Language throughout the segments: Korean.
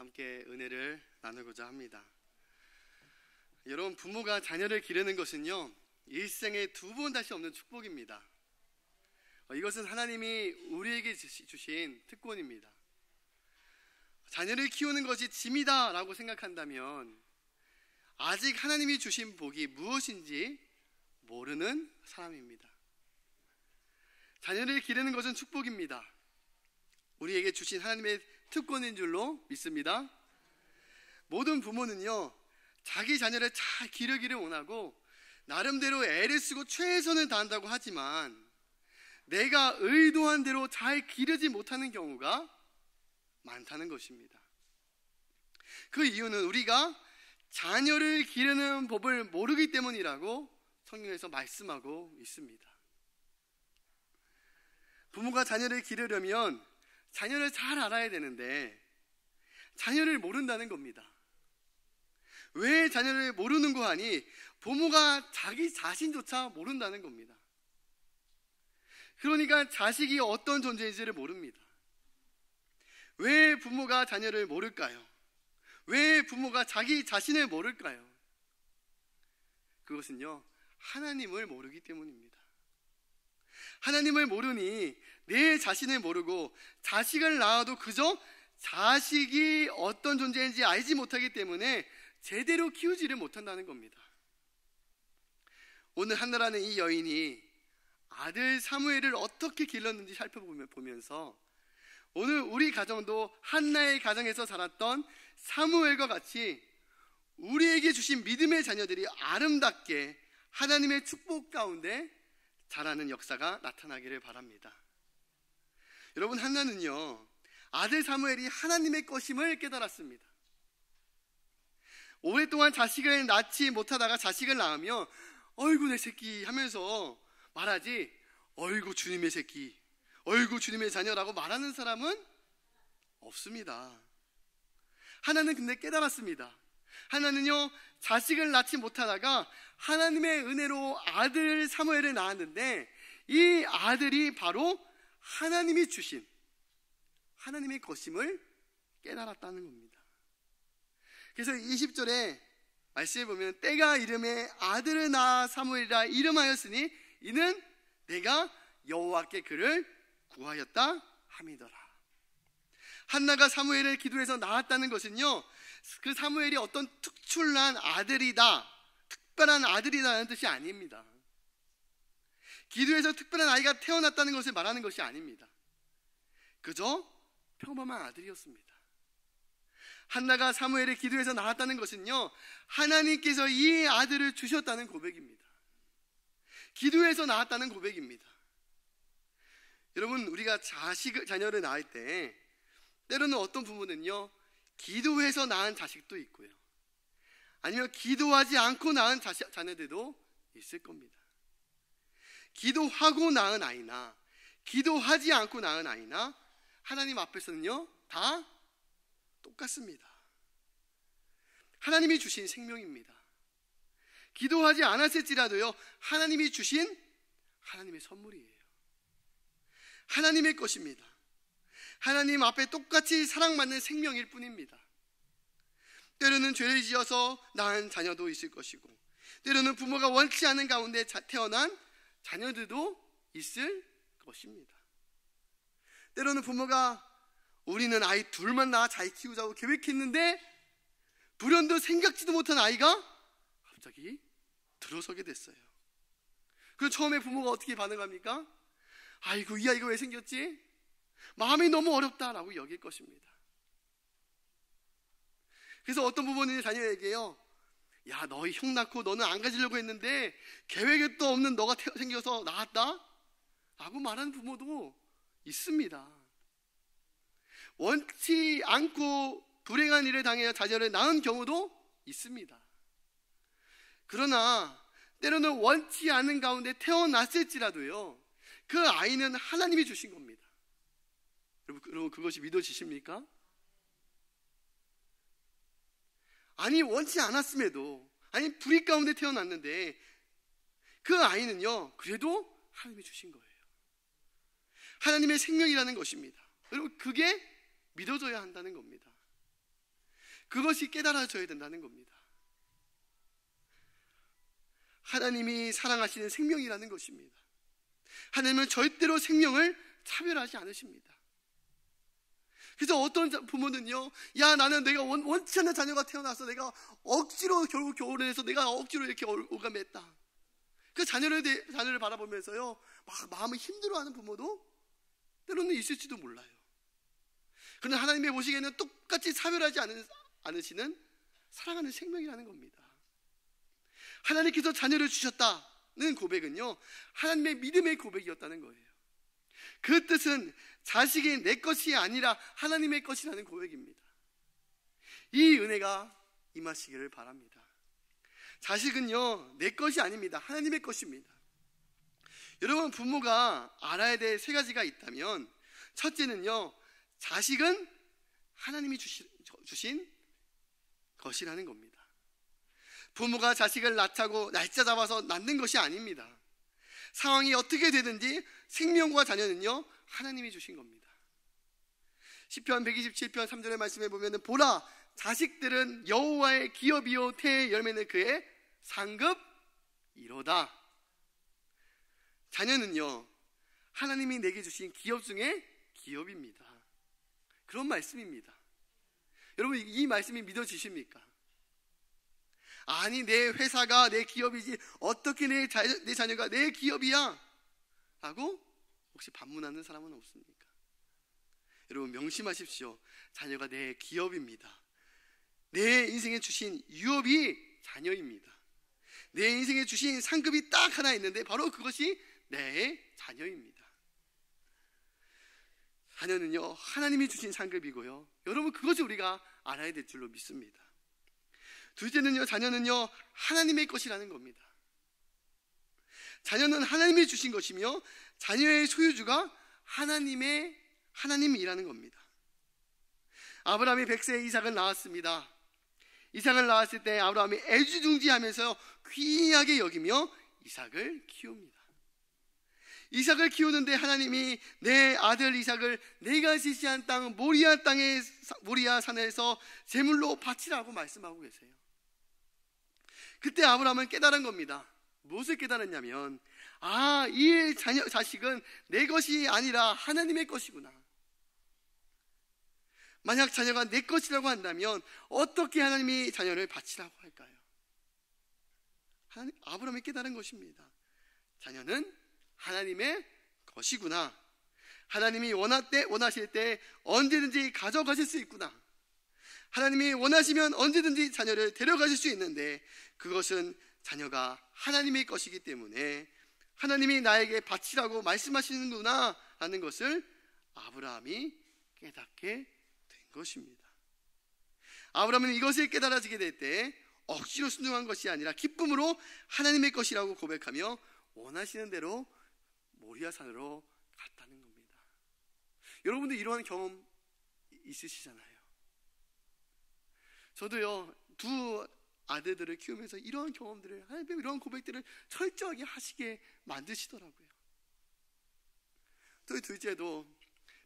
함께 은혜를 나누고자 합니다. 여러분, 부모가 자녀를 기르는 것은요, 일생에 두 번 다시 없는 축복입니다. 이것은 하나님이 우리에게 주신 특권입니다. 자녀를 키우는 것이 짐이다 라고 생각한다면 아직 하나님이 주신 복이 무엇인지 모르는 사람입니다. 자녀를 기르는 것은 축복입니다. 우리에게 주신 하나님의 특권인 줄로 믿습니다. 모든 부모는요, 자기 자녀를 잘 기르기를 원하고 나름대로 애를 쓰고 최선을 다한다고 하지만 내가 의도한 대로 잘 기르지 못하는 경우가 많다는 것입니다. 그 이유는 우리가 자녀를 기르는 법을 모르기 때문이라고 성경에서 말씀하고 있습니다. 부모가 자녀를 기르려면 자녀를 잘 알아야 되는데 자녀를 모른다는 겁니다. 왜 자녀를 모르는고 하니 부모가 자기 자신조차 모른다는 겁니다. 그러니까 자식이 어떤 존재인지를 모릅니다. 왜 부모가 자녀를 모를까요? 왜 부모가 자기 자신을 모를까요? 그것은요, 하나님을 모르기 때문입니다. 하나님을 모르니 내 자신을 모르고 자식을 낳아도 그저 자식이 어떤 존재인지 알지 못하기 때문에 제대로 키우지를 못한다는 겁니다. 오늘 한나라는 이 여인이 아들 사무엘을 어떻게 길렀는지 살펴보면서 오늘 우리 가정도 한나의 가정에서 자랐던 사무엘과 같이 우리에게 주신 믿음의 자녀들이 아름답게 하나님의 축복 가운데 자라는 역사가 나타나기를 바랍니다. 여러분, 한나는요, 아들 사무엘이 하나님의 것임을 깨달았습니다. 오랫동안 자식을 낳지 못하다가 자식을 낳으며 어이구 내 새끼 하면서 말하지, 어이구 주님의 새끼, 어이구 주님의 자녀라고 말하는 사람은 없습니다. 하나는 근데 깨달았습니다. 하나는요, 자식을 낳지 못하다가 하나님의 은혜로 아들 사무엘을 낳았는데 이 아들이 바로 하나님이 주신 하나님의 것임을 깨달았다는 겁니다. 그래서 20절에 말씀해 보면 때가 이름에 아들을 낳아 사무엘이라 이름하였으니 이는 내가 여호와께 그를 구하였다 함이더라. 한나가 사무엘을 기도해서 낳았다는 것은요, 그 사무엘이 어떤 특출난 아들이다, 특별한 아들이라는 뜻이 아닙니다. 기도해서 특별한 아이가 태어났다는 것을 말하는 것이 아닙니다. 그저 평범한 아들이었습니다. 한나가 사무엘을 기도해서 낳았다는 것은요, 하나님께서 이 아들을 주셨다는 고백입니다. 기도해서 낳았다는 고백입니다. 여러분, 우리가 자녀를 낳을 때 때로는 어떤 부모는요, 기도해서 낳은 자식도 있고요, 아니면 기도하지 않고 낳은 자녀들도 있을 겁니다. 기도하고 낳은 아이나 기도하지 않고 낳은 아이나 하나님 앞에서는요, 다 똑같습니다. 하나님이 주신 생명입니다. 기도하지 않았을지라도요, 하나님이 주신 하나님의 선물이에요. 하나님의 것입니다. 하나님 앞에 똑같이 사랑받는 생명일 뿐입니다. 때로는 죄를 지어서 낳은 자녀도 있을 것이고 때로는 부모가 원치 않은 가운데 태어난 자녀들도 있을 것입니다. 때로는 부모가 우리는 아이 둘만 낳아 잘 키우자고 계획했는데 불현듯 생각지도 못한 아이가 갑자기 들어서게 됐어요. 그래서 처음에 부모가 어떻게 반응합니까? 아이고 이 아이가 왜 생겼지? 마음이 너무 어렵다라고 여길 것입니다. 그래서 어떤 부모님이 자녀에게요, 야 너희 형 낳고 너는 안 가지려고 했는데 계획에도 없는 너가 생겨서 낳았다? 라고 말하는 부모도 있습니다. 원치 않고 불행한 일을 당해 자녀를 낳은 경우도 있습니다. 그러나 때로는 원치 않은 가운데 태어났을지라도요, 그 아이는 하나님이 주신 겁니다. 여러분 그것이 믿어지십니까? 아니 원치 않았음에도, 아니 불의 가운데 태어났는데 그 아이는요 그래도 하나님이 주신 거예요. 하나님의 생명이라는 것입니다. 여러분 그게 믿어져야 한다는 겁니다. 그것이 깨달아져야 된다는 겁니다. 하나님이 사랑하시는 생명이라는 것입니다. 하나님은 절대로 생명을 차별하지 않으십니다. 그래서 어떤 부모는요, 야, 나는 내가 원치 않는 자녀가 태어나서 내가 억지로 결국 결혼해서 내가 억지로 이렇게 올감했다. 그 자녀를 바라보면서요, 막 마음을 힘들어하는 부모도 때로는 있을지도 몰라요. 그러나 하나님의 보시기에는 똑같이 차별하지 않으시는 사랑하는 생명이라는 겁니다. 하나님께서 자녀를 주셨다는 고백은요, 하나님의 믿음의 고백이었다는 거예요. 그 뜻은 자식이 내 것이 아니라 하나님의 것이라는 고백입니다. 이 은혜가 임하시기를 바랍니다. 자식은요, 내 것이 아닙니다. 하나님의 것입니다. 여러분, 부모가 알아야 될 세 가지가 있다면, 첫째는요, 자식은 하나님이 주신 것이라는 겁니다. 부모가 자식을 낳자고 날짜 잡아서 낳는 것이 아닙니다. 상황이 어떻게 되든지 생명과 자녀는요, 하나님이 주신 겁니다. 시편 127편 3절의 말씀에 보면, 보라, 자식들은 여호와의 기업이요 태의 열매는 그의 상급이로다. 자녀는요, 하나님이 내게 주신 기업 중에 기업입니다. 그런 말씀입니다. 여러분, 이 말씀이 믿어지십니까? 아니, 내 회사가 내 기업이지 어떻게 내 자녀가 내 기업이야? 라고 혹시 반문하는 사람은 없습니까? 여러분, 명심하십시오. 자녀가 내 기업입니다. 내 인생에 주신 유업이 자녀입니다. 내 인생에 주신 상급이 딱 하나 있는데 바로 그것이 내 자녀입니다. 자녀는요, 하나님이 주신 상급이고요, 여러분, 그것을 우리가 알아야 될 줄로 믿습니다. 둘째는요, 자녀는요, 하나님의 것이라는 겁니다. 자녀는 하나님이 주신 것이며 자녀의 소유주가 하나님이라는 겁니다. 아브라함이 100세에 이삭을 낳았습니다. 이삭을 낳았을 때 아브라함이 애지중지하면서 귀하게 여기며 이삭을 키웁니다. 이삭을 키우는데 하나님이 내 아들 이삭을 내가 지시한 땅 모리아 산에서 제물로 바치라고 말씀하고 계세요. 그때 아브라함은 깨달은 겁니다. 무엇을 깨달았냐면, 이 자식은 내 것이 아니라 하나님의 것이구나. 만약 자녀가 내 것이라고 한다면 어떻게 하나님이 자녀를 바치라고 할까요? 아브라함이 깨달은 것입니다. 자녀는 하나님의 것이구나. 하나님이 원하실 때 언제든지 가져가실 수 있구나. 하나님이 원하시면 언제든지 자녀를 데려가실 수 있는데 그것은 자녀가 하나님의 것이기 때문에 하나님이 나에게 바치라고 말씀하시는구나 하는 것을 아브라함이 깨닫게 된 것입니다. 아브라함은 이것을 깨달아지게 될 때 억지로 순종한 것이 아니라 기쁨으로 하나님의 것이라고 고백하며 원하시는 대로 모리아산으로 갔다는 겁니다. 여러분들 이러한 경험 있으시잖아요. 저도요, 두 아들들을 키우면서 이러한 경험들을, 하나님 이러한 고백들을 철저하게 하시게 만드시더라고요. 또 둘째도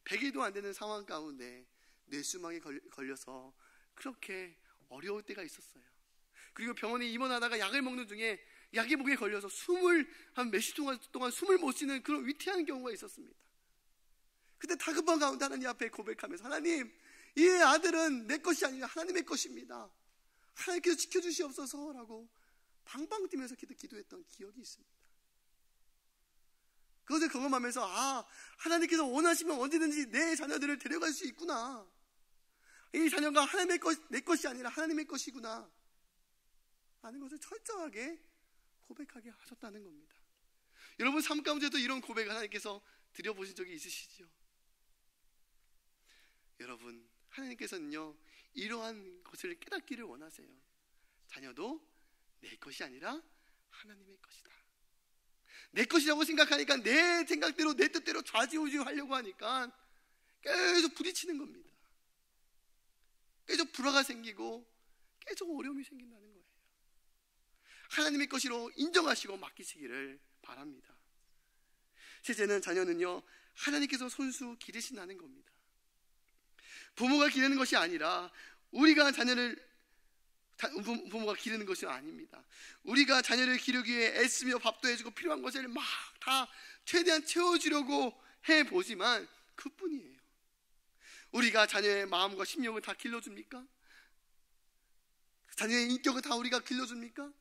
100일도 안 되는 상황 가운데 뇌수막에 걸려서 그렇게 어려울 때가 있었어요. 그리고 병원에 입원하다가 약을 먹는 중에 약이 목에 걸려서 한 몇십 동안 숨을 못 쉬는 그런 위태한 경우가 있었습니다. 그때 다급한 가운데 하나님 앞에 고백하면서, 하나님, 이 아들은 내 것이 아니라 하나님의 것입니다. 하나님께서 지켜주시옵소서라고 방방 뛰면서 기도했던 기억이 있습니다. 그것을 경험하면서, 하나님께서 원하시면 언제든지 내 자녀들을 데려갈 수 있구나. 이 자녀가 내 것이 아니라 하나님의 것이구나 라는 것을 철저하게 고백하게 하셨다는 겁니다. 여러분 삶 가운데도 이런 고백을 하나님께서 드려보신 적이 있으시죠? 여러분, 하나님께서는요, 이러한 것을 깨닫기를 원하세요. 자녀도 내 것이 아니라 하나님의 것이다. 내 것이라고 생각하니까 내 생각대로 내 뜻대로 좌지우지 하려고 하니까 계속 부딪히는 겁니다. 계속 불화가 생기고 계속 어려움이 생긴다는 거예요. 하나님의 것으로 인정하시고 맡기시기를 바랍니다. 셋째는, 자녀는요, 하나님께서 손수 기르신다는 겁니다. 부모가 기르는 것이 아니라 우리가 부모가 기르는 것이 아닙니다. 우리가 자녀를 기르기 위해 애쓰며 밥도 해주고 필요한 것을 막 다 최대한 채워주려고 해보지만 그뿐이에요. 우리가 자녀의 마음과 심령을 다 길러줍니까? 자녀의 인격을 다 우리가 길러줍니까?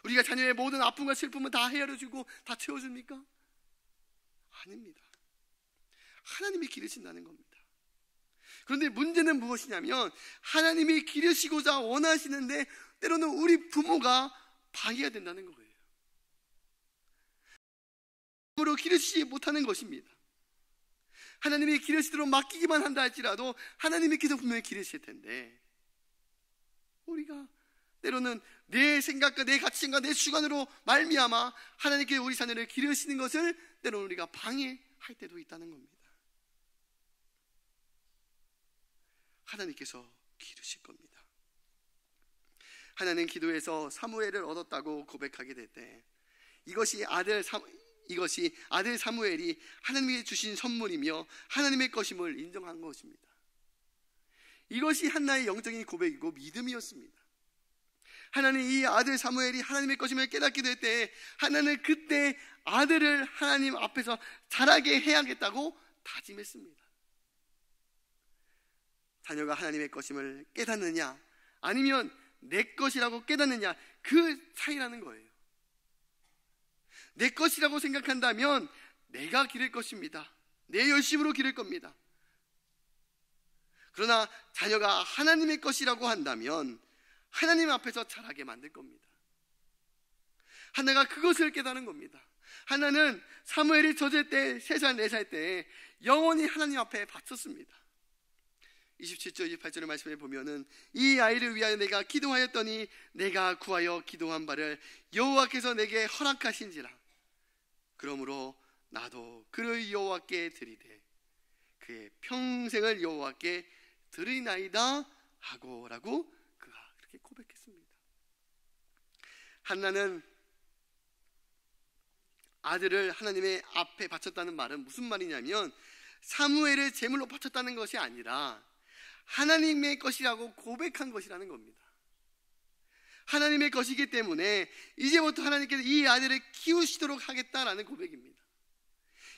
우리가 자녀의 모든 아픔과 슬픔을 다 헤아려주고 다 채워줍니까? 아닙니다. 하나님이 기르신다는 겁니다. 그런데 문제는 무엇이냐면 하나님이 기르시고자 원하시는데 때로는 우리 부모가 방해가 된다는 거예요. 으로 기르시지 못하는 것입니다. 하나님이 기르시도록 맡기기만 한다 할지라도 하나님께서 분명히 기르실 텐데 우리가 때로는 내 생각과 내 가치관과 내 주관으로 말미암아 하나님께 우리 자녀를 기르시는 것을 때로는 우리가 방해할 때도 있다는 겁니다. 하나님께서 기르실 겁니다. 하나는 기도에서 사무엘을 얻었다고 고백하게 될 때 이것이 아들 사무엘이 하나님이 주신 선물이며 하나님의 것임을 인정한 것입니다. 이것이 한나의 영적인 고백이고 믿음이었습니다. 하나는 이 아들 사무엘이 하나님의 것임을 깨닫게 될 때 하나는 그때 아들을 하나님 앞에서 자라게 해야겠다고 다짐했습니다. 자녀가 하나님의 것임을 깨닫느냐 아니면 내 것이라고 깨닫느냐 그 차이라는 거예요. 내 것이라고 생각한다면 내가 기를 것입니다. 내 열심으로 기를 겁니다. 그러나 자녀가 하나님의 것이라고 한다면 하나님 앞에서 자라게 만들 겁니다. 하나가 그것을 깨닫는 겁니다. 하나는 사무엘이 젖을 때 3살, 4살 때 영원히 하나님 앞에 바쳤습니다. 27절, 28절의 말씀에 보면은 이 아이를 위하여 내가 기도하였더니 내가 구하여 기도한 바를 여호와께서 내게 허락하신지라. 그러므로 나도 그를 여호와께 드리되 그의 평생을 여호와께 드리나이다 하고라고 그가 그렇게 고백했습니다. 한나는 아들을 하나님의 앞에 바쳤다는 말은 무슨 말이냐면 사무엘을 제물로 바쳤다는 것이 아니라 하나님의 것이라고 고백한 것이라는 겁니다. 하나님의 것이기 때문에 이제부터 하나님께서 이 아들을 키우시도록 하겠다라는 고백입니다.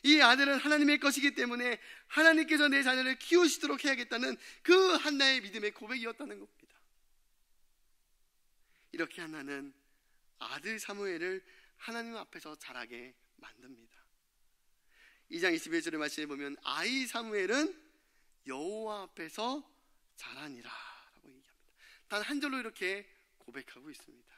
이 아들은 하나님의 것이기 때문에 하나님께서 내 자녀를 키우시도록 해야겠다는 그 한나의 믿음의 고백이었다는 겁니다. 이렇게 한나는 아들 사무엘을 하나님 앞에서 자라게 만듭니다. 2장 21절의 말씀에 보면 아이 사무엘은 여호와 앞에서 자라니라 라고 얘기합니다. 단 한 절로 이렇게 고백하고 있습니다.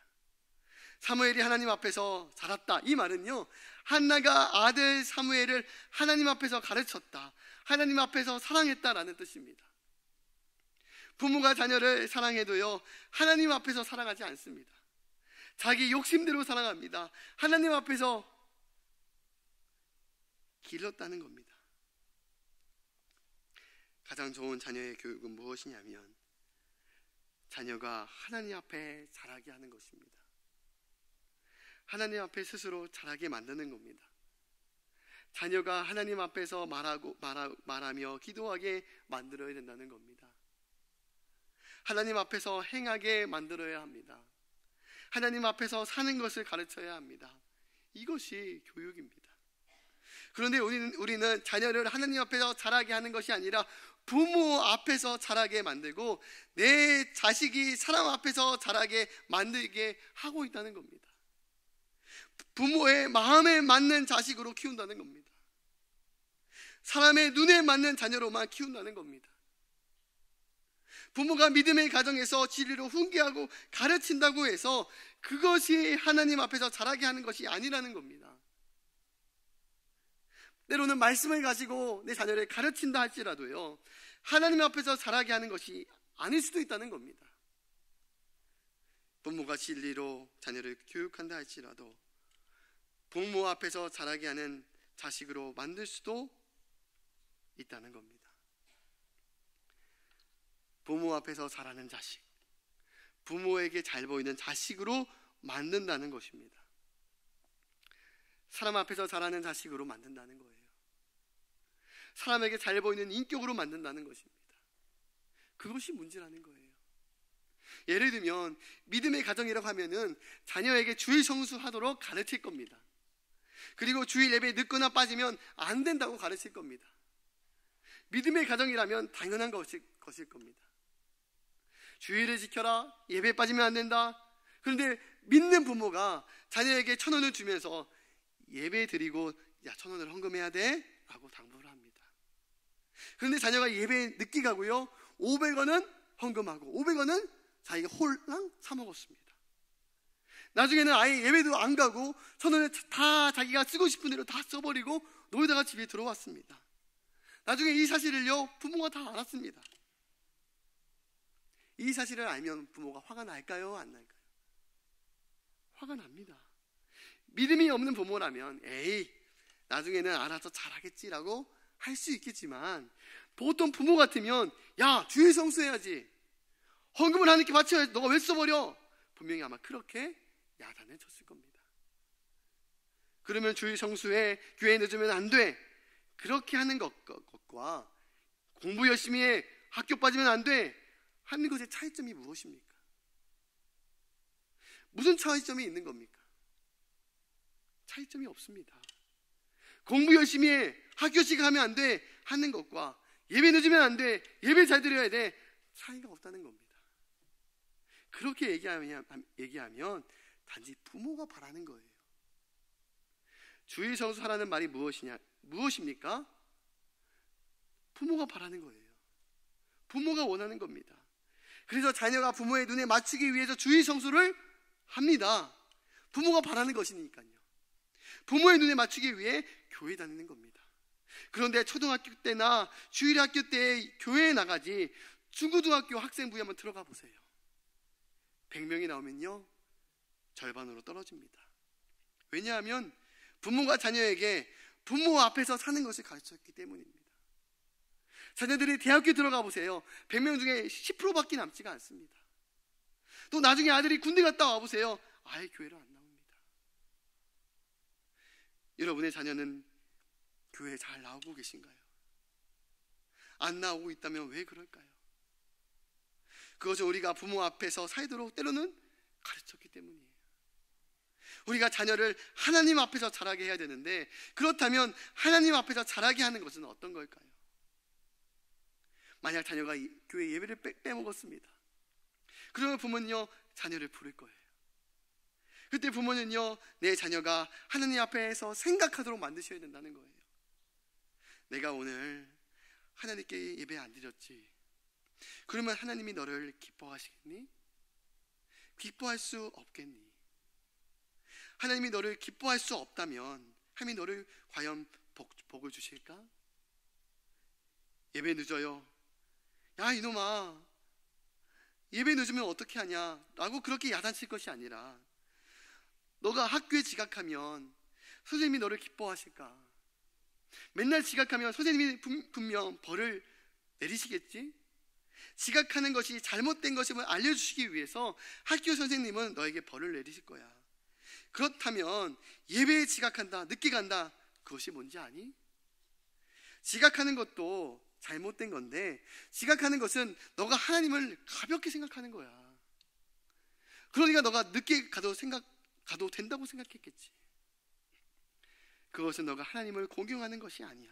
사무엘이 하나님 앞에서 자랐다. 이 말은요, 한나가 아들 사무엘을 하나님 앞에서 가르쳤다, 하나님 앞에서 사랑했다라는 뜻입니다. 부모가 자녀를 사랑해도요, 하나님 앞에서 사랑하지 않습니다. 자기 욕심대로 사랑합니다. 하나님 앞에서 길렀다는 겁니다. 가장 좋은 자녀의 교육은 무엇이냐면 자녀가 하나님 앞에 자라게 하는 것입니다. 하나님 앞에 스스로 자라게 만드는 겁니다. 자녀가 하나님 앞에서 말하며 기도하게 만들어야 된다는 겁니다. 하나님 앞에서 행하게 만들어야 합니다. 하나님 앞에서 사는 것을 가르쳐야 합니다. 이것이 교육입니다. 그런데 우리는 자녀를 하나님 앞에서 자라게 하는 것이 아니라 부모 앞에서 자라게 만들고 내 자식이 사람 앞에서 자라게 만들게 하고 있다는 겁니다. 부모의 마음에 맞는 자식으로 키운다는 겁니다. 사람의 눈에 맞는 자녀로만 키운다는 겁니다. 부모가 믿음의 가정에서 진리로 훈계하고 가르친다고 해서 그것이 하나님 앞에서 자라게 하는 것이 아니라는 겁니다. 때로는 말씀을 가지고 내 자녀를 가르친다 할지라도요, 하나님 앞에서 자라게 하는 것이 아닐 수도 있다는 겁니다. 부모가 진리로 자녀를 교육한다 할지라도 부모 앞에서 자라게 하는 자식으로 만들 수도 있다는 겁니다. 부모 앞에서 자라는 자식, 부모에게 잘 보이는 자식으로 만든다는 것입니다. 사람 앞에서 자라는 자식으로 만든다는 거예요. 사람에게 잘 보이는 인격으로 만든다는 것입니다. 그것이 문제라는 거예요. 예를 들면 믿음의 가정이라고 하면은 자녀에게 주일 성수하도록 가르칠 겁니다. 그리고 주일 예배에 늦거나 빠지면 안 된다고 가르칠 겁니다. 믿음의 가정이라면 당연한 것일 겁니다. 주일을 지켜라, 예배에 빠지면 안 된다. 그런데 믿는 부모가 자녀에게 1,000원을 주면서 예배 드리고 1,000원을 헌금해야 돼 라고 당부를 합니다. 그런데 자녀가 예배에 늦게 가고요, 500원은 헌금하고 500원은 자기가 홀랑 사 먹었습니다. 나중에는 아예 예배도 안 가고 1,000원을 다 자기가 쓰고 싶은 대로 다 써버리고 놀다가 집에 들어왔습니다. 나중에 이 사실을요, 부모가 다 알았습니다. 이 사실을 알면 부모가 화가 날까요? 안 날까요? 화가 납니다. 믿음이 없는 부모라면 에이, 나중에는 알아서 잘하겠지라고 할 수 있겠지만, 보통 부모 같으면 야, 주일 성수해야지, 헌금을 하나님께 바쳐야지, 너가 왜 써버려? 분명히 아마 그렇게 야단을 쳤을 겁니다. 그러면 주일 성수해, 교회 늦으면 안 돼, 그렇게 하는 것과 공부 열심히 해, 학교 빠지면 안 돼 하는 것의 차이점이 무엇입니까? 무슨 차이점이 있는 겁니까? 차이점이 없습니다. 공부 열심히 해, 학교 시간하면 안 돼 하는 것과 예배 늦으면 안 돼, 예배 잘 드려야 돼, 차이가 없다는 겁니다. 그렇게 얘기하면 단지 부모가 바라는 거예요. 주일 성수하라는 말이 무엇입니까? 부모가 바라는 거예요. 부모가 원하는 겁니다. 그래서 자녀가 부모의 눈에 맞추기 위해서 주일 성수를 합니다. 부모가 바라는 것이니까요. 부모의 눈에 맞추기 위해 교회 다니는 겁니다. 그런데 초등학교 때나 주일학교 때 교회에 나가지 중고등학교 학생부에 한번 들어가 보세요. 100명이 나오면요, 절반으로 떨어집니다. 왜냐하면 부모가 자녀에게 부모 앞에서 사는 것을 가르쳤기 때문입니다. 자녀들이 대학교 들어가 보세요. 100명 중에 10%밖에 남지가 않습니다. 또 나중에 아들이 군대 갔다 와보세요. 아예 교회를 안 나옵니다. 여러분의 자녀는 교회에 잘 나오고 계신가요? 안 나오고 있다면 왜 그럴까요? 그것은 우리가 부모 앞에서 살도록 때로는 가르쳤기 때문이에요. 우리가 자녀를 하나님 앞에서 자라게 해야 되는데, 그렇다면 하나님 앞에서 자라게 하는 것은 어떤 걸까요? 만약 자녀가 교회 예배를 빼먹었습니다. 그러면 부모는요, 자녀를 부를 거예요. 그때 부모는요, 내 자녀가 하나님 앞에서 생각하도록 만드셔야 된다는 거예요. 내가 오늘 하나님께 예배 안 드렸지, 그러면 하나님이 너를 기뻐하시겠니? 기뻐할 수 없겠니? 하나님이 너를 기뻐할 수 없다면 하나님이 너를 과연 복을 주실까? 예배 늦어요. 야, 이놈아, 예배 늦으면 어떻게 하냐 라고 그렇게 야단칠 것이 아니라, 너가 학교에 지각하면 선생님이 너를 기뻐하실까? 맨날 지각하면 선생님이 분명 벌을 내리시겠지? 지각하는 것이 잘못된 것임을 알려주시기 위해서 학교 선생님은 너에게 벌을 내리실 거야. 그렇다면 예배에 지각한다, 늦게 간다, 그것이 뭔지 아니? 지각하는 것도 잘못된 건데, 지각하는 것은 너가 하나님을 가볍게 생각하는 거야. 그러니까 너가 늦게 가도 된다고 생각했겠지. 그것은 너가 하나님을 공경하는 것이 아니야.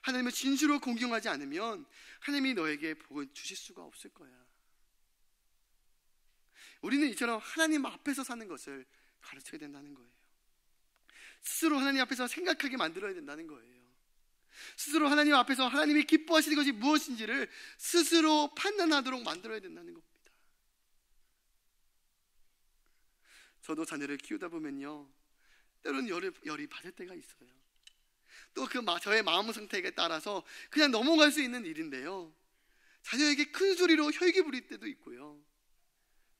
하나님을 진실로 공경하지 않으면 하나님이 너에게 복을 주실 수가 없을 거야. 우리는 이처럼 하나님 앞에서 사는 것을 가르쳐야 된다는 거예요. 스스로 하나님 앞에서 생각하게 만들어야 된다는 거예요. 스스로 하나님 앞에서 하나님이 기뻐하시는 것이 무엇인지를 스스로 판단하도록 만들어야 된다는 겁니다. 저도 자녀를 키우다 보면요, 때로는 열이 받을 때가 있어요. 또 저의 마음 상태에 따라서 그냥 넘어갈 수 있는 일인데요, 자녀에게 큰 소리로 혈기 부릴 때도 있고요,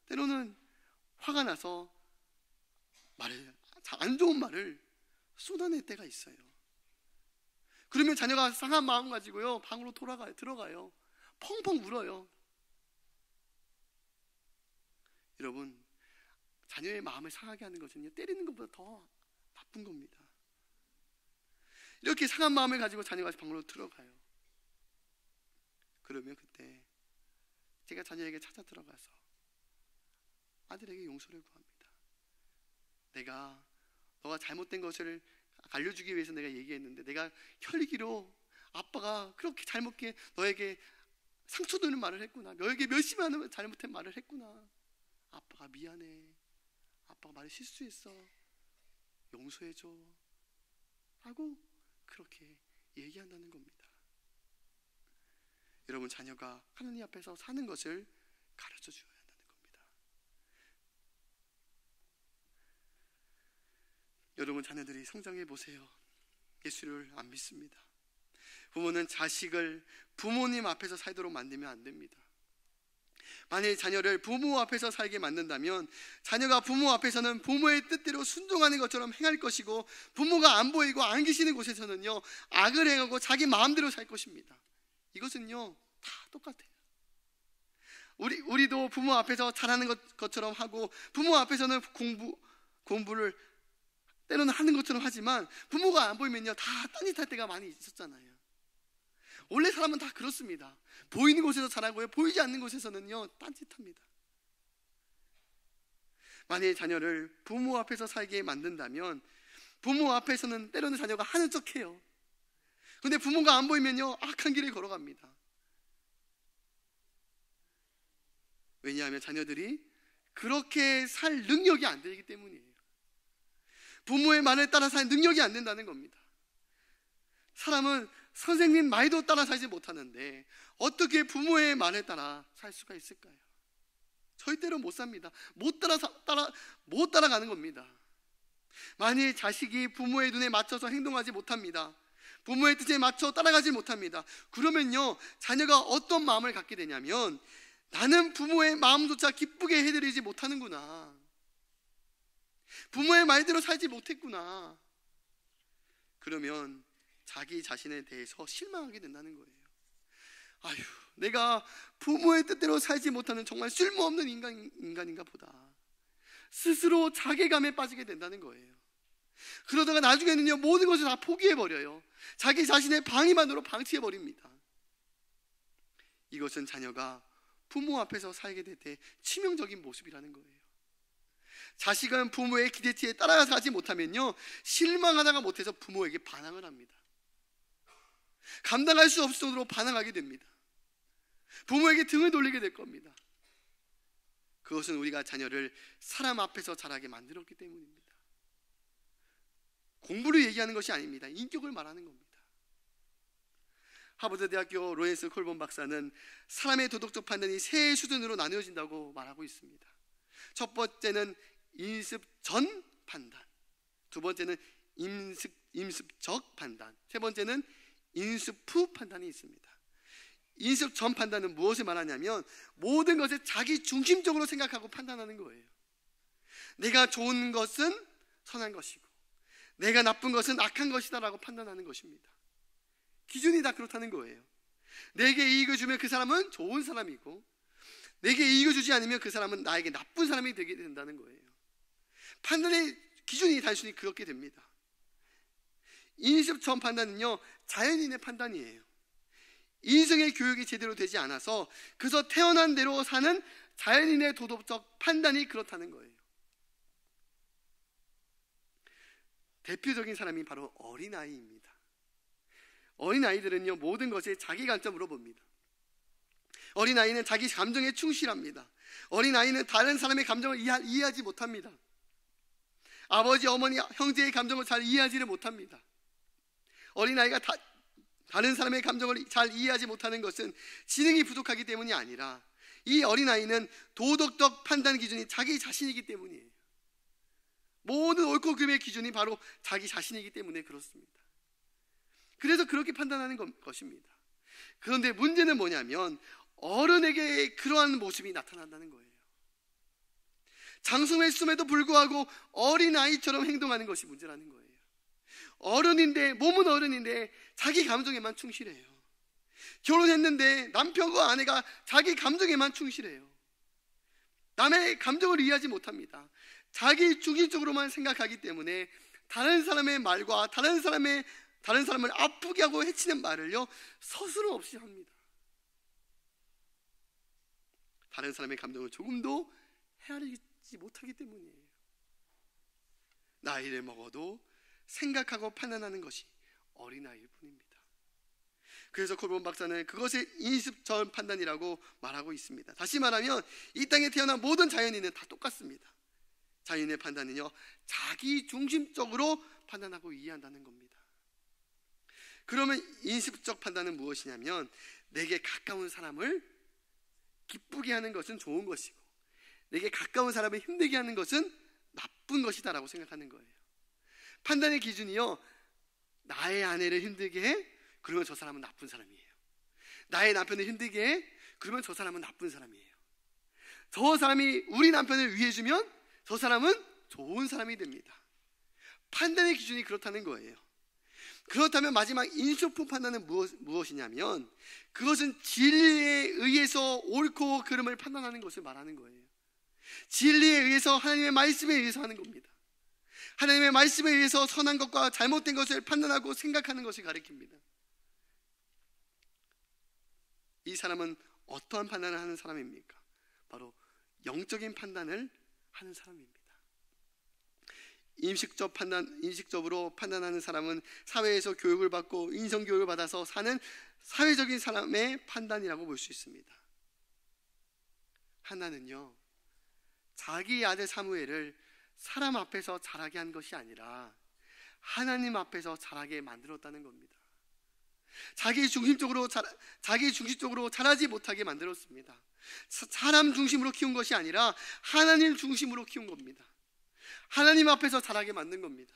때로는 화가 나서 안 좋은 말을 쏟아낼 때가 있어요. 그러면 자녀가 상한 마음 가지고요, 방으로 들어가요. 펑펑 울어요. 여러분, 자녀의 마음을 상하게 하는 것은요, 때리는 것보다 더 나쁜 겁니다. 이렇게 상한 마음을 가지고 자녀가 방으로 들어가요. 그러면 그때 제가 자녀에게 찾아 들어가서 아들에게 용서를 구합니다. 너가 잘못된 것을 알려주기 위해서 내가 얘기했는데 내가 혈기로 아빠가 그렇게 잘못게 너에게 상처 주는 말을 했구나, 너에게 멸시하는 잘못된 말을 했구나, 아빠가 미안해, 아빠가 말을 실수했어, 용서해줘 하고 그렇게 얘기한다는 겁니다. 여러분, 자녀가 하나님 앞에서 사는 것을 가르쳐 주어야 한다는 겁니다. 여러분, 자녀들이 성장해 보세요. 예수를 안 믿습니다. 부모는 자식을 부모님 앞에서 살도록 만들면 안 됩니다. 만일 자녀를 부모 앞에서 살게 만든다면 자녀가 부모 앞에서는 부모의 뜻대로 순종하는 것처럼 행할 것이고, 부모가 안 보이고 안 계시는 곳에서는요 악을 행하고 자기 마음대로 살 것입니다. 이것은요 다 똑같아요. 우리도 부모 앞에서 잘하는 것처럼 하고, 부모 앞에서는 공부를 때로는 하는 것처럼 하지만 부모가 안 보이면요 다 딴짓할 때가 많이 있었잖아요. 원래 사람은 다 그렇습니다. 보이는 곳에서 잘하고요, 보이지 않는 곳에서는요 딴짓합니다. 만일 자녀를 부모 앞에서 살게 만든다면 부모 앞에서는 때로는 자녀가 하는 척해요. 근데 부모가 안 보이면요 악한 길을 걸어갑니다. 왜냐하면 자녀들이 그렇게 살 능력이 안 되기 때문이에요. 부모의 말을 따라 살 능력이 안 된다는 겁니다. 사람은 선생님 말도 따라 살지 못하는데 어떻게 부모의 말을 따라 살 수가 있을까요? 절대로 못 삽니다. 못 따라가는 겁니다. 만일 자식이 부모의 눈에 맞춰서 행동하지 못합니다, 부모의 뜻에 맞춰 따라가지 못합니다, 그러면요 자녀가 어떤 마음을 갖게 되냐면, 나는 부모의 마음조차 기쁘게 해드리지 못하는구나, 부모의 말대로 살지 못했구나, 그러면 자기 자신에 대해서 실망하게 된다는 거예요. 아휴, 내가 부모의 뜻대로 살지 못하는 정말 쓸모없는 인간인가 보다, 스스로 자괴감에 빠지게 된다는 거예요. 그러다가 나중에는요 모든 것을 다 포기해버려요. 자기 자신의 방위만으로 방치해버립니다. 이것은 자녀가 부모 앞에서 살게 될 때 치명적인 모습이라는 거예요. 자식은 부모의 기대치에 따라가지 못하면요 실망하다가 못해서 부모에게 반항을 합니다. 감당할 수 없을 정도로 반항하게 됩니다. 부모에게 등을 돌리게 될 겁니다. 그것은 우리가 자녀를 사람 앞에서 자라게 만들었기 때문입니다. 공부를 얘기하는 것이 아닙니다. 인격을 말하는 겁니다. 하버드 대학교 로렌스 콜본 박사는 사람의 도덕적 판단이 세 수준으로 나누어진다고 말하고 있습니다. 첫 번째는 인습 전 판단, 두 번째는 인습적 판단, 세 번째는 인습 후 판단이 있습니다. 인습 전 판단은 무엇을 말하냐면 모든 것을 자기 중심적으로 생각하고 판단하는 거예요. 내가 좋은 것은 선한 것이고 내가 나쁜 것은 악한 것이다 라고 판단하는 것입니다. 기준이 다 그렇다는 거예요. 내게 이익을 주면 그 사람은 좋은 사람이고, 내게 이익을 주지 않으면 그 사람은 나에게 나쁜 사람이 되게 된다는 거예요. 판단의 기준이 단순히 그렇게 됩니다. 인습 전 판단은요 자연인의 판단이에요. 인성의 교육이 제대로 되지 않아서 그래서 태어난 대로 사는 자연인의 도덕적 판단이 그렇다는 거예요. 대표적인 사람이 바로 어린아이입니다. 어린아이들은요 모든 것을 자기 관점으로 봅니다. 어린아이는 자기 감정에 충실합니다. 어린아이는 다른 사람의 감정을 이해하지 못합니다. 아버지, 어머니, 형제의 감정을 잘 이해하지를 못합니다. 어린아이가 다른 사람의 감정을 잘 이해하지 못하는 것은 지능이 부족하기 때문이 아니라 이 어린아이는 도덕적 판단 기준이 자기 자신이기 때문이에요. 모든 옳고 그름의 기준이 바로 자기 자신이기 때문에 그렇습니다. 그래서 그렇게 판단하는 것입니다. 그런데 문제는 뭐냐면 어른에게 그러한 모습이 나타난다는 거예요. 장성했음에도 불구하고 어린아이처럼 행동하는 것이 문제라는 거예요. 어른인데, 몸은 어른인데 자기 감정에만 충실해요. 결혼했는데 남편과 아내가 자기 감정에만 충실해요. 남의 감정을 이해하지 못합니다. 자기 중심적으로만 생각하기 때문에 다른 사람의 말과 다른 사람을 아프게 하고 해치는 말을요 서스럼 없이 합니다. 다른 사람의 감정을 조금도 헤아리지 못하기 때문이에요. 나이를 먹어도 생각하고 판단하는 것이 어린아이일 뿐입니다. 그래서 콜본 박사는 그것을 인습적 판단이라고 말하고 있습니다. 다시 말하면 이 땅에 태어난 모든 자연인은 다 똑같습니다. 자연인의 판단은요, 자기 중심적으로 판단하고 이해한다는 겁니다. 그러면 인습적 판단은 무엇이냐면, 내게 가까운 사람을 기쁘게 하는 것은 좋은 것이고 내게 가까운 사람을 힘들게 하는 것은 나쁜 것이다라고 생각하는 거예요. 판단의 기준이요, 나의 아내를 힘들게 해? 그러면 저 사람은 나쁜 사람이에요. 나의 남편을 힘들게 해? 그러면 저 사람은 나쁜 사람이에요. 저 사람이 우리 남편을 위해주면 저 사람은 좋은 사람이 됩니다. 판단의 기준이 그렇다는 거예요. 그렇다면 마지막 인수품 판단은 무엇이냐면, 그것은 진리에 의해서 옳고 그름을 판단하는 것을 말하는 거예요. 진리에 의해서, 하나님의 말씀에 의해서 하는 겁니다. 하나님의 말씀에 의해서 선한 것과 잘못된 것을 판단하고 생각하는 것을 가리킵니다. 이 사람은 어떠한 판단을 하는 사람입니까? 바로 영적인 판단을 하는 사람입니다. 인식적으로 판단하는 사람은 사회에서 교육을 받고 인성교육을 받아서 사는 사회적인 사람의 판단이라고 볼 수 있습니다. 하나는요, 자기 아들 사무엘을 사람 앞에서 자라게 한 것이 아니라 하나님 앞에서 자라게 만들었다는 겁니다. 자기 중심적으로 자라지 못하게 만들었습니다. 사람 중심으로 키운 것이 아니라 하나님 중심으로 키운 겁니다. 하나님 앞에서 자라게 만든 겁니다.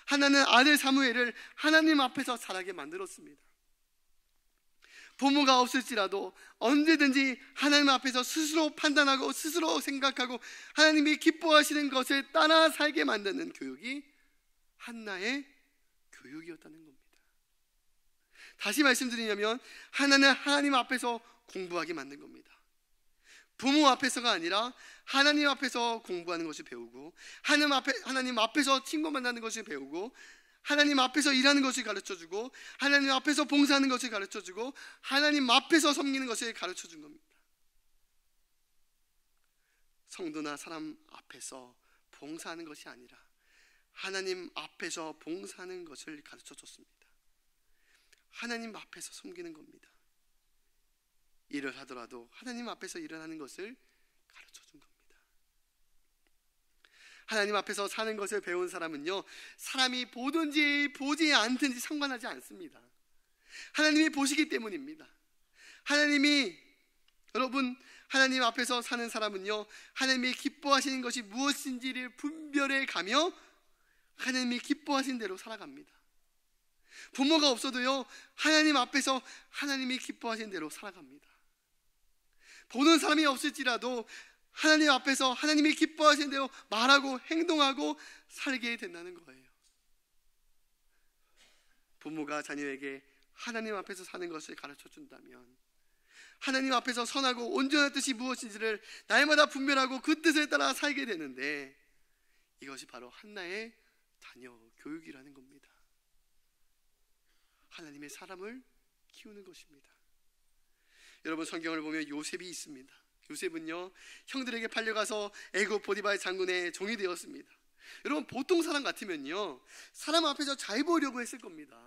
하나는 아들 사무엘을 하나님 앞에서 자라게 만들었습니다. 부모가 없을지라도 언제든지 하나님 앞에서 스스로 판단하고 스스로 생각하고 하나님이 기뻐하시는 것을 따라 살게 만드는 교육이 한나의 교육이었다는 겁니다. 다시 말씀드리냐면, 하나는 하나님 앞에서 공부하게 만든 겁니다. 부모 앞에서가 아니라 하나님 앞에서 공부하는 것을 배우고, 하나님 앞에서 친구 만나는 것을 배우고, 하나님 앞에서 일하는 것을 가르쳐주고, 하나님 앞에서 봉사하는 것을 가르쳐주고, 하나님 앞에서 섬기는 것을 가르쳐준 겁니다. 성도나 사람 앞에서 봉사하는 것이 아니라 하나님 앞에서 봉사하는 것을 가르쳐줬습니다. 하나님 앞에서 섬기는 겁니다. 일을 하더라도 하나님 앞에서 일을 하는 것을 가르쳐준 겁니다. 하나님 앞에서 사는 것을 배운 사람은요, 사람이 보든지 보지 않든지 상관하지 않습니다. 하나님이 보시기 때문입니다. 여러분, 하나님 앞에서 사는 사람은요, 하나님이 기뻐하시는 것이 무엇인지를 분별해 가며 하나님이 기뻐하신 대로 살아갑니다. 부모가 없어도요, 하나님 앞에서 하나님이 기뻐하신 대로 살아갑니다. 보는 사람이 없을지라도 하나님 앞에서 하나님이 기뻐하시는 대로 말하고 행동하고 살게 된다는 거예요. 부모가 자녀에게 하나님 앞에서 사는 것을 가르쳐 준다면, 하나님 앞에서 선하고 온전한 뜻이 무엇인지를 날마다 분별하고 그 뜻에 따라 살게 되는데, 이것이 바로 한나의 자녀 교육이라는 겁니다. 하나님의 사람을 키우는 것입니다. 여러분, 성경을 보면 요셉이 있습니다. 요셉은요, 형들에게 팔려가서 애굽 보디발 장군의 종이 되었습니다. 여러분, 보통 사람 같으면요, 사람 앞에서 잘 보이려고 했을 겁니다.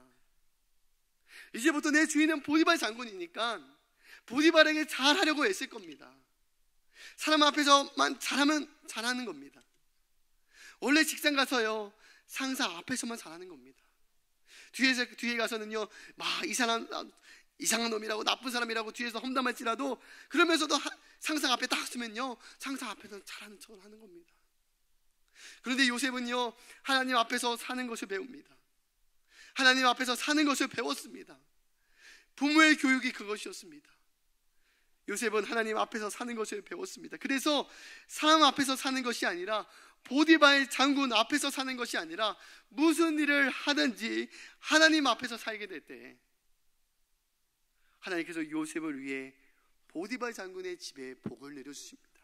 이제부터 내 주인은 보디발 장군이니까 보디발에게 잘하려고 했을 겁니다. 사람 앞에서만 잘하면 잘하는 겁니다. 원래 직장 가서요, 상사 앞에서만 잘하는 겁니다. 뒤에 가서는요, 이 사람 이상한 놈이라고, 나쁜 사람이라고 뒤에서 험담할지라도, 그러면서도 상사 앞에 딱 서면요, 상사 앞에서는 잘하는 척을 하는 겁니다. 그런데 요셉은요, 하나님 앞에서 사는 것을 배웁니다. 하나님 앞에서 사는 것을 배웠습니다. 부모의 교육이 그것이었습니다. 요셉은 하나님 앞에서 사는 것을 배웠습니다. 그래서 사람 앞에서 사는 것이 아니라, 보디발 장군 앞에서 사는 것이 아니라, 무슨 일을 하든지 하나님 앞에서 살게 될 때 하나님께서 요셉을 위해 보디발 장군의 집에 복을 내려주십니다.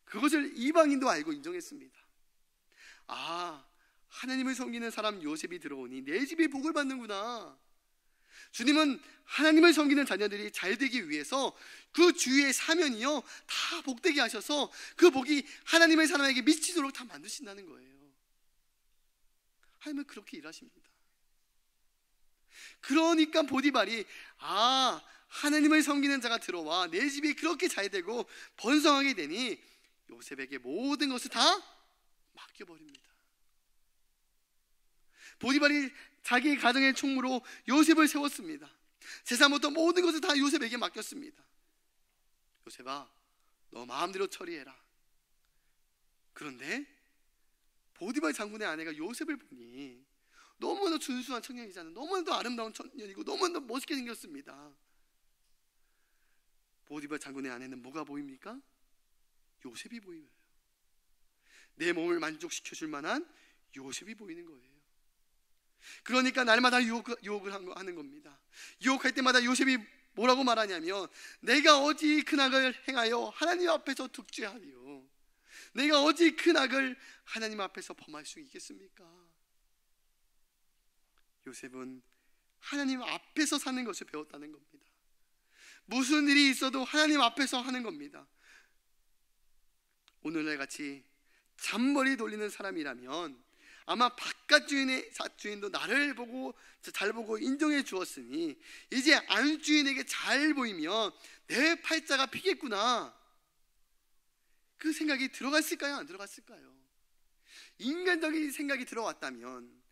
그것을 이방인도 알고 인정했습니다. 하나님을 섬기는 사람 요셉이 들어오니 내 집에 복을 받는구나. 주님은 하나님을 섬기는 자녀들이 잘 되기 위해서 그 주위의 사면이요 다 복되게 하셔서 그 복이 하나님의 사람에게 미치도록 다 만드신다는 거예요. 하나님은 그렇게 일하십니다. 그러니까 보디발이 하나님을 섬기는 자가 들어와 내 집이 그렇게 잘 되고 번성하게 되니 요셉에게 모든 것을 다 맡겨버립니다. 보디발이 자기 가정의 총무로 요셉을 세웠습니다. 재산부터 모든 것을 다 요셉에게 맡겼습니다. 요셉아, 너 마음대로 처리해라. 그런데 보디발 장군의 아내가 요셉을 보니 너무나도 준수한 청년이잖아요. 너무나도 아름다운 청년이고 너무나도 멋있게 생겼습니다. 보디발 장군의 아내는 뭐가 보입니까? 요셉이 보여요. 내 몸을 만족시켜줄 만한 요셉이 보이는 거예요. 그러니까 날마다 유혹을 하는 겁니다. 유혹할 때마다 요셉이 뭐라고 말하냐면, 내가 어찌 큰 악을 행하여 하나님 앞에서 득죄하리요. 내가 어찌 큰 악을 하나님 앞에서 범할 수 있겠습니까? 요셉은 하나님 앞에서 사는 것을 배웠다는 겁니다. 무슨 일이 있어도 하나님 앞에서 하는 겁니다. 오늘날 같이 잔머리 돌리는 사람이라면 아마 바깥 주인도 나를 보고 잘 보고 인정해 주었으니 이제 안 주인에게 잘 보이면 내 팔자가 피겠구나, 그 생각이 들어갔을까요? 안 들어갔을까요? 인간적인 생각이 들어왔다면,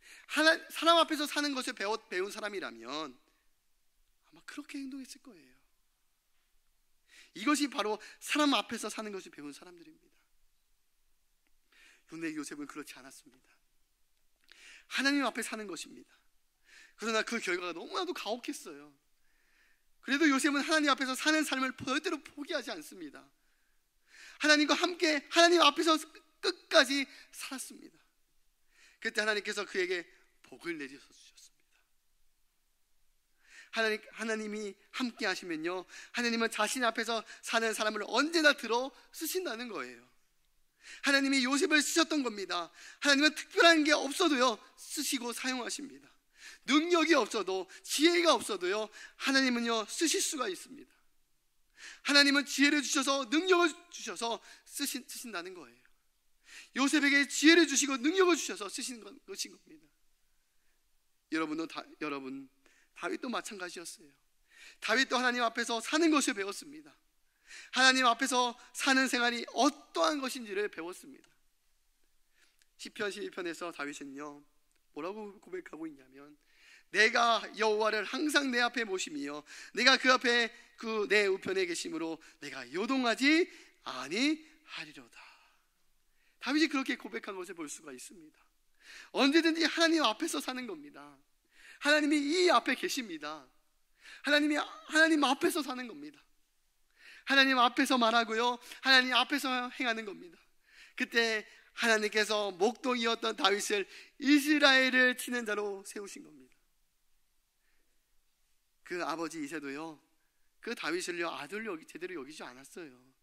사람 앞에서 사는 것을 배운 사람이라면 아마 그렇게 행동했을 거예요. 이것이 바로 사람 앞에서 사는 것을 배운 사람들입니다. 그런데 요셉은 그렇지 않았습니다. 하나님 앞에 사는 것입니다. 그러나 그 결과가 너무나도 가혹했어요. 그래도 요셉은 하나님 앞에서 사는 삶을 절대로 포기하지 않습니다. 하나님과 함께 하나님 앞에서 끝까지 살았습니다. 그때 하나님께서 그에게 복을 내리셔서 주셨습니다. 하나님이 함께 하시면요, 하나님은 자신 앞에서 사는 사람을 언제나 들어 쓰신다는 거예요. 하나님이 요셉을 쓰셨던 겁니다. 하나님은 특별한 게 없어도요 쓰시고 사용하십니다. 능력이 없어도, 지혜가 없어도요 하나님은요 쓰실 수가 있습니다. 하나님은 지혜를 주셔서 능력을 주셔서 쓰신다는 거예요. 요셉에게 지혜를 주시고 능력을 주셔서 쓰신 것인 겁니다. 여러분 다윗도 마찬가지였어요. 다윗도 하나님 앞에서 사는 것을 배웠습니다. 하나님 앞에서 사는 생활이 어떠한 것인지를 배웠습니다. 시편 11편에서 다윗은요 뭐라고 고백하고 있냐면, 내가 여호와를 항상 내 앞에 모심이요 내가 그 앞에 내 우편에 계심으로 내가 요동하지 아니하리로다. 다윗이 그렇게 고백한 것을 볼 수가 있습니다. 언제든지 하나님 앞에서 사는 겁니다. 하나님이 이 앞에 계십니다. 하나님 앞에서 사는 겁니다. 하나님 앞에서 말하고요 하나님 앞에서 행하는 겁니다. 그때 하나님께서 목동이었던 다윗을 이스라엘을 치는 자로 세우신 겁니다. 그 아버지 이새도요 그 다윗을요 아들로 제대로 여기지 않았어요.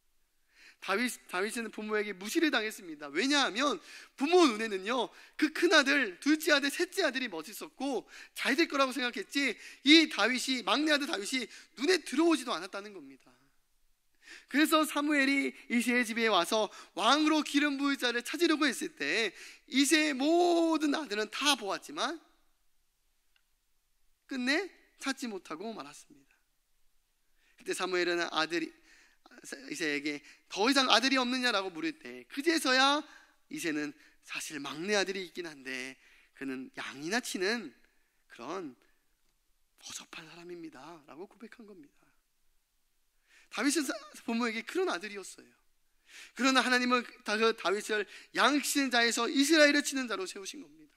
다윗은 부모에게 무시를 당했습니다. 왜냐하면 부모 눈에는요 그 큰아들, 둘째 아들, 셋째 아들이 멋있었고 잘 될 거라고 생각했지, 이 다윗이, 막내 아들 다윗이 눈에 들어오지도 않았다는 겁니다. 그래서 사무엘이 이새의 집에 와서 왕으로 기름 부을 자를 찾으려고 했을 때 이새의 모든 아들은 다 보았지만 끝내 찾지 못하고 말았습니다. 그때 사무엘은 이새에게 더 이상 아들이 없느냐라고 물을 때 그제서야 이새는 사실 막내 아들이 있긴 한데 그는 양이나 치는 그런 허접한 사람입니다 라고 고백한 겁니다. 다윗은 부모에게 그런 아들이었어요. 그러나 하나님은 다윗을 양 치는 자에서 이스라엘을 치는 자로 세우신 겁니다.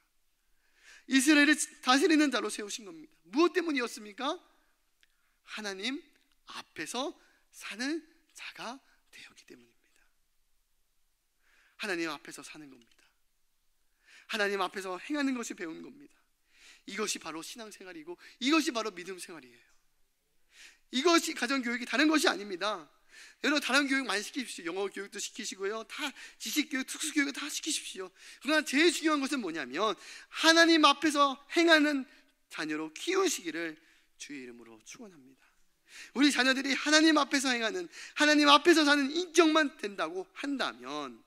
이스라엘을 다스리는 자로 세우신 겁니다. 무엇 때문이었습니까? 하나님 앞에서 사는 자가 되었기 때문입니다. 하나님 앞에서 사는 겁니다. 하나님 앞에서 행하는 것을 배우는 겁니다. 이것이 바로 신앙생활이고 이것이 바로 믿음생활이에요. 이것이 가정교육이 다른 것이 아닙니다. 여러분 다른 교육 많이 시키십시오. 영어 교육도 시키시고요, 다 지식교육, 특수교육 다 시키십시오. 그러나 제일 중요한 것은 뭐냐면 하나님 앞에서 행하는 자녀로 키우시기를 주의 이름으로 축원합니다. 우리 자녀들이 하나님 앞에서 행하는, 하나님 앞에서 사는 인격만 된다고 한다면,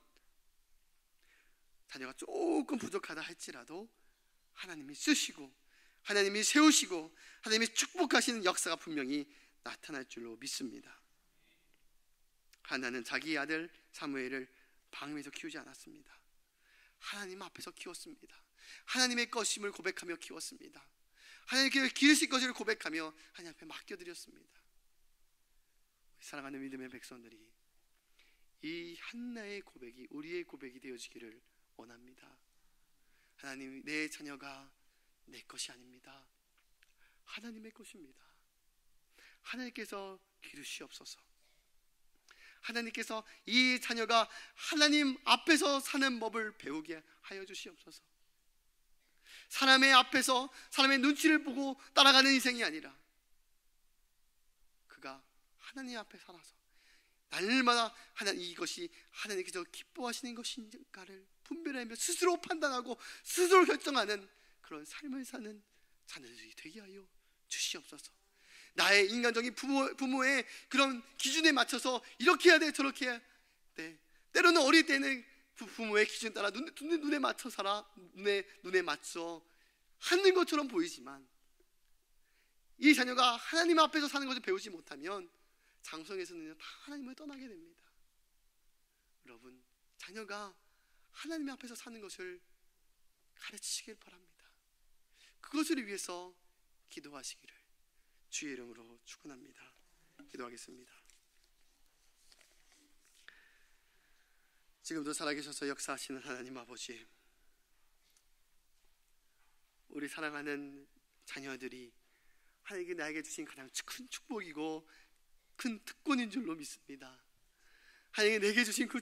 자녀가 조금 부족하다 할지라도 하나님이 쓰시고 하나님이 세우시고 하나님이 축복하시는 역사가 분명히 나타날 줄로 믿습니다. 하나는 자기 아들 사무엘을 방에서 키우지 않았습니다. 하나님 앞에서 키웠습니다. 하나님의 것임을 고백하며 키웠습니다. 하나님께 기르실 것을 고백하며 하나님 앞에 맡겨드렸습니다. 사랑하는 믿음의 백성들이 이 한나의 고백이 우리의 고백이 되어지기를 원합니다. 하나님, 내 자녀가 내 것이 아닙니다. 하나님의 것입니다. 하나님께서 기르시옵소서. 하나님께서 이 자녀가 하나님 앞에서 사는 법을 배우게 하여 주시옵소서. 사람의 앞에서 사람의 눈치를 보고 따라가는 인생이 아니라 그가 하나님 앞에 살아서 날마다 하나님, 이것이 하나님께서 기뻐하시는 것인가를 분별하며 스스로 판단하고 스스로 결정하는 그런 삶을 사는 자녀들이 되게 하여 주시옵소서. 나의 인간적인 부모의 그런 기준에 맞춰서 이렇게 해야 돼, 저렇게 해야 돼. 때로는 어릴 때는 부모의 기준 따라 눈에 맞춰 살아, 눈에 맞춰 하는 것처럼 보이지만, 이 자녀가 하나님 앞에서 사는 것을 배우지 못하면 장성에서는 다 하나님을 떠나게 됩니다. 여러분, 자녀가 하나님 앞에서 사는 것을 가르치시길 바랍니다. 그것을 위해서 기도하시기를 주의 이름으로 축원합니다. 기도하겠습니다. 지금도 살아계셔서 역사하시는 하나님 아버지, 우리 사랑하는 자녀들이 하나님께 나에게 주신 가장 큰 축복이고 큰 특권인 줄로 믿습니다. 하나님께 내게 주신 그